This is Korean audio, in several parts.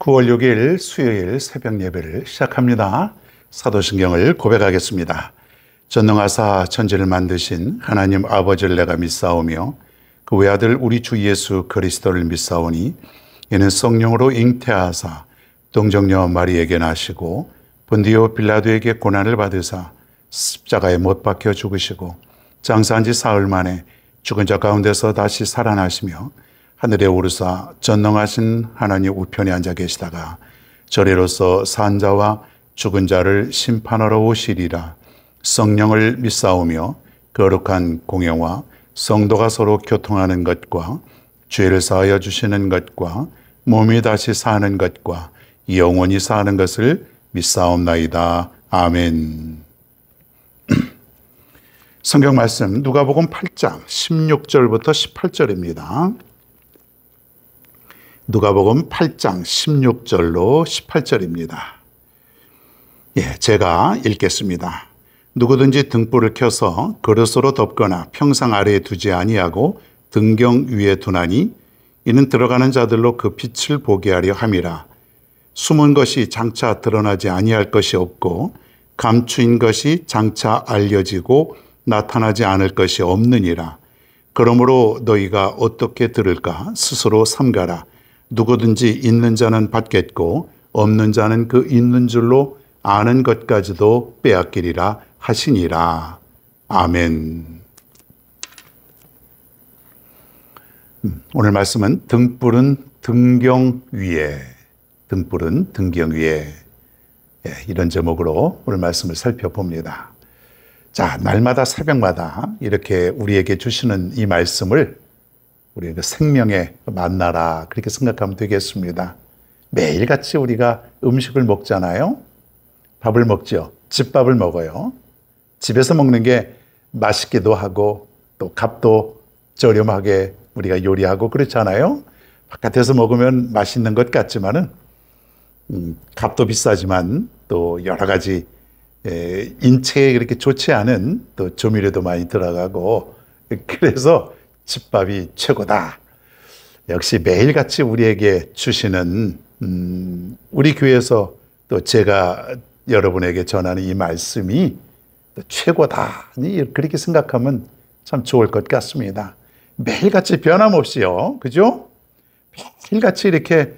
9월 6일 수요일 새벽 예배를 시작합니다. 사도신경을 고백하겠습니다. 전능하사 천지를 만드신 하나님 아버지를 내가 믿사오며 그 외아들 우리 주 예수 그리스도를 믿사오니 이는 성령으로 잉태하사 동정녀 마리에게 나시고 본디오 빌라도에게 고난을 받으사 십자가에 못 박혀 죽으시고 장사한 지 사흘 만에 죽은 자 가운데서 다시 살아나시며 하늘에 오르사 전능하신 하나님 우편에 앉아 계시다가 저리로서 산 자와 죽은 자를 심판하러 오시리라. 성령을 믿사오며 거룩한 공예와 성도가 서로 교통하는 것과 죄를 사하여 주시는 것과 몸이 다시 사는 것과 영원히 사는 것을 믿사옵나이다. 아멘. 성경 말씀 누가복음 8장 16절부터 18절입니다. 누가복음 8장 16절로 18절입니다. 제가 읽겠습니다. 누구든지 등불을 켜서 그릇으로 덮거나 평상 아래에 두지 아니하고 등경 위에 두나니 이는 들어가는 자들로 그 빛을 보게 하려 함이라. 숨은 것이 장차 드러나지 아니할 것이 없고 감추인 것이 장차 알려지고 나타나지 않을 것이 없느니라. 그러므로 너희가 어떻게 들을까 스스로 삼가라. 누구든지 있는 자는 받겠고 없는 자는 그 있는 줄로 아는 것까지도 빼앗기리라 하시니라. 아멘. 오늘 말씀은 등불은 등경 위에, 등불은 등경 위에, 이런 제목으로 오늘 말씀을 살펴봅니다. 자, 날마다 새벽마다 이렇게 우리에게 주시는 이 말씀을 우리 생명의 만나라 그렇게 생각하면 되겠습니다. 매일같이 우리가 음식을 먹잖아요. 밥을 먹죠. 집밥을 먹어요. 집에서 먹는 게 맛있기도 하고 또 값도 저렴하게 우리가 요리하고 그렇잖아요. 바깥에서 먹으면 맛있는 것 같지만은 값도 비싸지만 또 여러 가지 인체에 그렇게 좋지 않은 또 조미료도 많이 들어가고 그래서 집밥이 최고다. 역시 매일같이 우리에게 주시는 우리 교회에서 또 제가 여러분에게 전하는 이 말씀이 또 최고다. 그렇게 생각하면 참 좋을 것 같습니다. 매일같이 변함없이요. 그죠? 매일같이 이렇게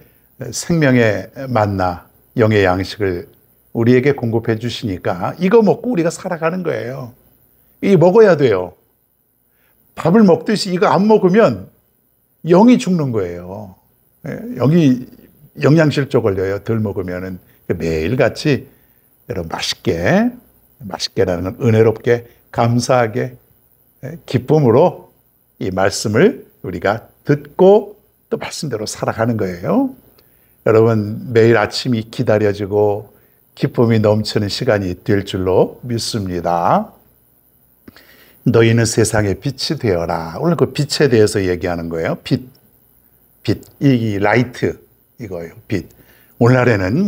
생명의 만나, 영의 양식을 우리에게 공급해 주시니까 이거 먹고 우리가 살아가는 거예요. 이 먹어야 돼요. 밥을 먹듯이 이거 안 먹으면 영이 죽는 거예요. 영이 영양실조 걸려요. 덜 먹으면은. 매일같이 여러분 맛있게라는 건 은혜롭게 감사하게 기쁨으로 이 말씀을 우리가 듣고 또 말씀대로 살아가는 거예요. 여러분 매일 아침이 기다려지고 기쁨이 넘치는 시간이 될 줄로 믿습니다. 너희는 세상의 빛이 되어라. 오늘 그 빛에 대해서 얘기하는 거예요. 빛, 이 라이트 이거예요. 빛. 오늘날에는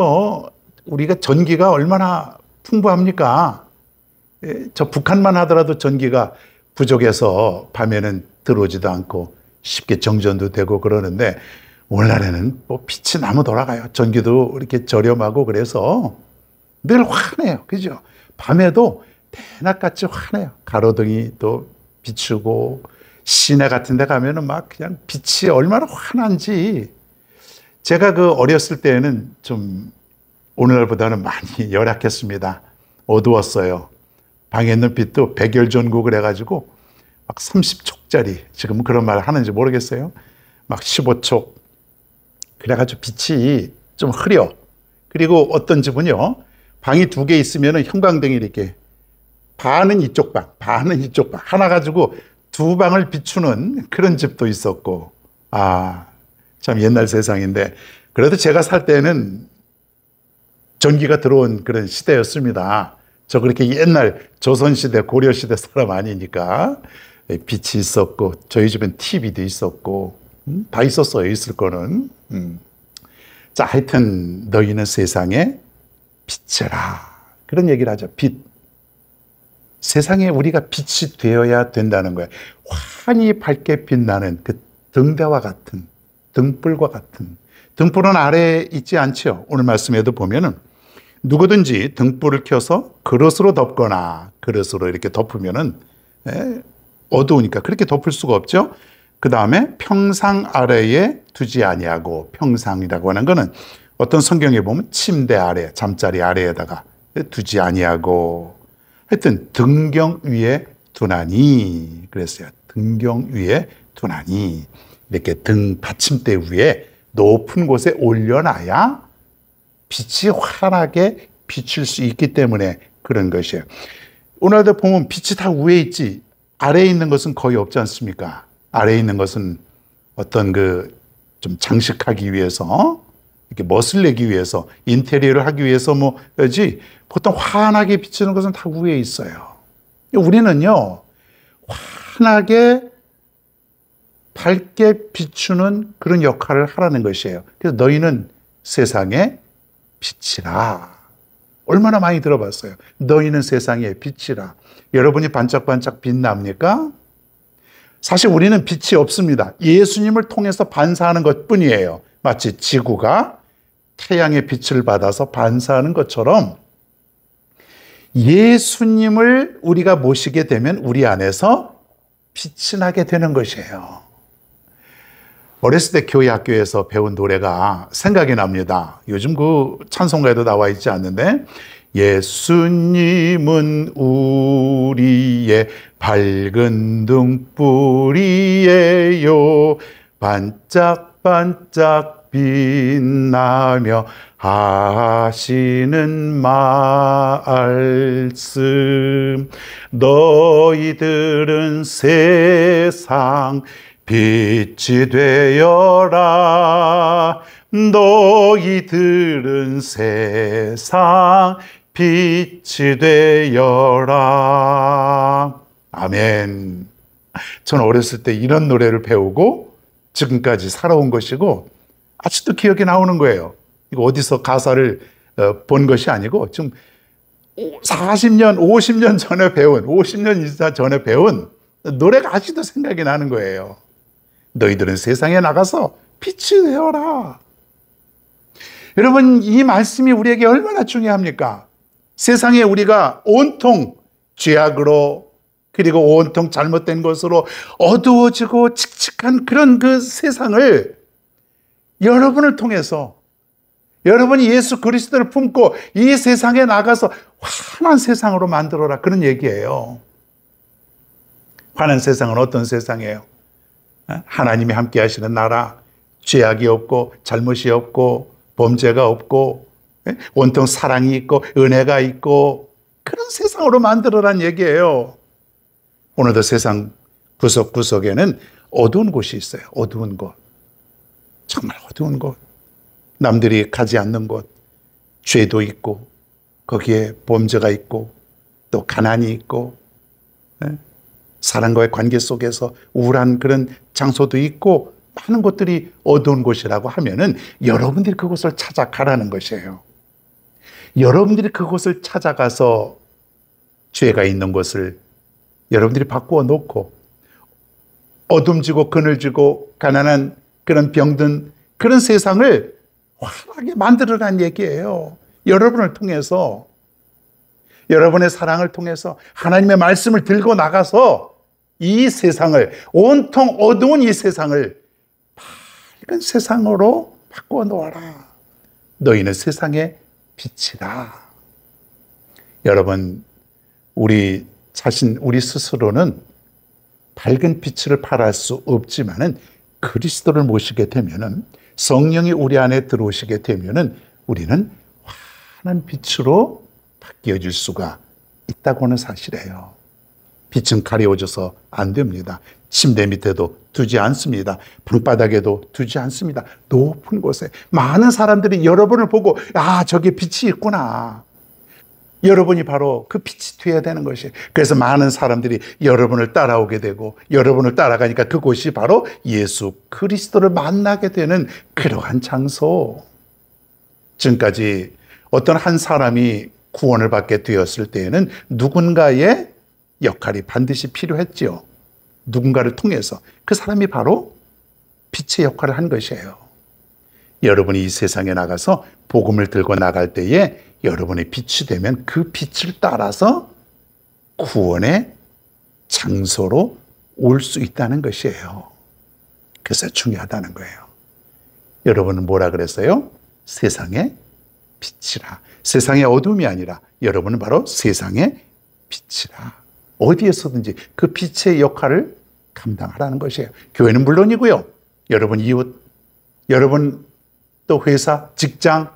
우리가 전기가 얼마나 풍부합니까? 저 북한만 하더라도 전기가 부족해서 밤에는 들어오지도 않고 쉽게 정전도 되고 그러는데 오늘날에는 빛이 나무 돌아가요. 전기도 이렇게 저렴하고 그래서 늘 환해요. 그죠? 밤에도 대낮같이 환해요. 가로등이 또 비추고 시내 같은 데 가면은 막 그냥 빛이 얼마나 환한지. 제가 그 어렸을 때는 좀 오늘날보다는 많이 열악했습니다. 어두웠어요. 방에 있는 빛도 백열전구를 해가지고 막 30촉짜리, 지금 그런 말 하는지 모르겠어요. 막 15촉. 그래가지고 빛이 좀 흐려. 그리고 어떤 집은요, 방이 2개 있으면 형광등이 이렇게 반은 이쪽 방, 반은 이쪽 방. 하나 가지고 2방을 비추는 그런 집도 있었고, 참 옛날 세상인데, 그래도 제가 살 때는 전기가 들어온 그런 시대였습니다. 저 그렇게 옛날 조선시대, 고려시대 사람 아니니까 빛이 있었고, 저희 집엔 TV도 있었고, 다 있었어요, 있을 거는. 자, 하여튼 너희는 세상에 빛이라. 그런 얘기를 하죠. 빛. 세상에 우리가 빛이 되어야 된다는 거예요. 환히 밝게 빛나는 그 등대와 같은, 등불과 같은 등불은 아래에 있지 않죠. 오늘 말씀에도 보면은 누구든지 등불을 켜서 그릇으로 덮거나 그릇으로 이렇게 덮으면은 어두우니까 그렇게 덮을 수가 없죠. 그 다음에 평상 아래에 두지 아니하고, 평상이라고 하는 거는 어떤 성경에 보면 침대 아래, 잠자리 아래에다가 두지 아니하고, 하여튼 등경 위에 두나니 그랬어요. 등경 위에 두나니, 이렇게 등 받침대 위에 높은 곳에 올려놔야 빛이 환하게 비칠 수 있기 때문에 그런 것이에요. 오늘도 보면 빛이 다 위에 있지 아래에 있는 것은 거의 없지 않습니까? 아래에 있는 것은 어떤 좀 장식하기 위해서, 이렇게 멋을 내기 위해서, 인테리어를 하기 위해서 뭐지, 보통 환하게 비치는 것은 다 위에 있어요. 우리는요, 환하게 밝게 비추는 그런 역할을 하라는 것이에요. 그래서 너희는 세상의 빛이라. 얼마나 많이 들어봤어요. 너희는 세상의 빛이라. 여러분이 반짝반짝 빛납니까? 사실 우리는 빛이 없습니다. 예수님을 통해서 반사하는 것뿐이에요. 마치 지구가 태양의 빛을 받아서 반사하는 것처럼 예수님을 우리가 모시게 되면 우리 안에서 빛이 나게 되는 것이에요. 어렸을 때 교회 학교에서 배운 노래가 생각이 납니다. 요즘 찬송가에도 나와 있지 않는데, 예수님은 우리의 밝은 등불이에요. 반짝반짝 빛나며 하시는 말씀. 너희들은 세상 빛이 되어라. 너희들은 세상 빛이 되어라. 아멘. 저는 어렸을 때 이런 노래를 배우고 지금까지 살아온 것이고 아직도 기억이 나오는 거예요. 이거 어디서 가사를 본 것이 아니고 지금 40년, 50년 전에 배운, 50년 이상 전에 배운 노래가 아직도 생각이 나는 거예요. 너희들은 세상에 나가서 빛이 되어라. 여러분, 이 말씀이 우리에게 얼마나 중요합니까? 세상에 우리가 온통 죄악으로, 그리고 온통 잘못된 것으로 어두워지고 칙칙한 그런 그 세상을 여러분을 통해서, 여러분이 예수 그리스도를 품고 이 세상에 나가서 환한 세상으로 만들어라, 그런 얘기예요. 환한 세상은 어떤 세상이에요? 하나님이 함께 하시는 나라, 죄악이 없고 잘못이 없고 범죄가 없고 온통 사랑이 있고 은혜가 있고 그런 세상으로 만들어란 얘기예요. 오늘도 세상 구석구석에는 어두운 곳이 있어요. 어두운 곳, 정말 어두운 곳, 남들이 가지 않는 곳, 죄도 있고 거기에 범죄가 있고 또 가난이 있고 사람과의 관계 속에서 우울한 그런 장소도 있고 많은 것들이 어두운 곳이라고 하면은 여러분들이 그곳을 찾아가라는 것이에요. 여러분들이 그곳을 찾아가서 죄가 있는 곳을 여러분들이 바꾸어 놓고 어둠지고 그늘지고 가난한 그런 병든 그런 세상을 환하게 만들어라는 얘기예요. 여러분을 통해서, 여러분의 사랑을 통해서 하나님의 말씀을 들고 나가서 이 세상을, 온통 어두운 이 세상을 밝은 세상으로 바꾸어 놓아라. 너희는 세상의 빛이라. 여러분, 우리 자신, 우리 스스로는 밝은 빛을 발할 수 없지만은 그리스도를 모시게 되면은, 성령이 우리 안에 들어오시게 되면은 우리는 환한 빛으로 바뀌어질 수가 있다고 하는 사실이에요. 빛은 가려워져서 안 됩니다. 침대 밑에도 두지 않습니다. 방바닥에도 두지 않습니다. 높은 곳에 많은 사람들이 여러분을 보고, 아, 저게 빛이 있구나. 여러분이 바로 그 빛이 되어야 되는 것이에요. 그래서 많은 사람들이 여러분을 따라오게 되고, 여러분을 따라가니까 그곳이 바로 예수 그리스도를 만나게 되는 그러한 장소. 지금까지 어떤 한 사람이 구원을 받게 되었을 때에는 누군가의 역할이 반드시 필요했지요. 누군가를 통해서. 그 사람이 바로 빛의 역할을 한 것이에요. 여러분이 이 세상에 나가서 복음을 들고 나갈 때에 여러분의 빛이 되면 그 빛을 따라서 구원의 장소로 올 수 있다는 것이에요. 그래서 중요하다는 거예요. 여러분은 뭐라 그랬어요? 세상의 빛이라. 세상의 어둠이 아니라 여러분은 바로 세상의 빛이라. 어디에서든지 그 빛의 역할을 감당하라는 것이에요. 교회는 물론이고요. 여러분 이웃, 여러분 또 회사, 직장,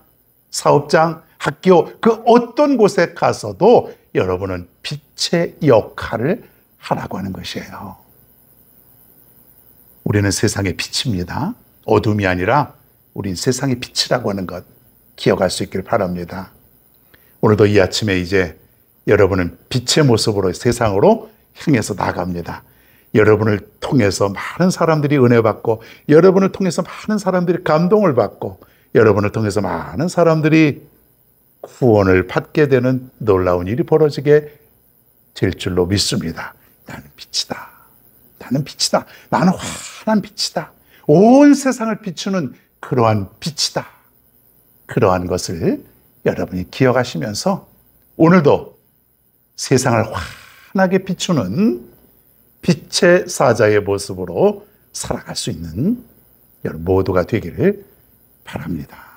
사업장, 학교, 그 어떤 곳에 가서도 여러분은 빛의 역할을 하라고 하는 것이에요. 우리는 세상의 빛입니다. 어둠이 아니라 우린 세상의 빛이라고 하는 것 기억할 수 있길 바랍니다. 오늘도 이 아침에 이제 여러분은 빛의 모습으로 세상으로 향해서 나갑니다. 여러분을 통해서 많은 사람들이 은혜 받고, 여러분을 통해서 많은 사람들이 감동을 받고, 여러분을 통해서 많은 사람들이 구원을 받게 되는 놀라운 일이 벌어지게 될 줄로 믿습니다. 나는 빛이다. 나는 빛이다. 나는 환한 빛이다. 온 세상을 비추는 그러한 빛이다. 그러한 것을 여러분이 기억하시면서 오늘도 세상을 환하게 비추는 빛의 사자의 모습으로 살아갈 수 있는 여러분 모두가 되기를 바랍니다.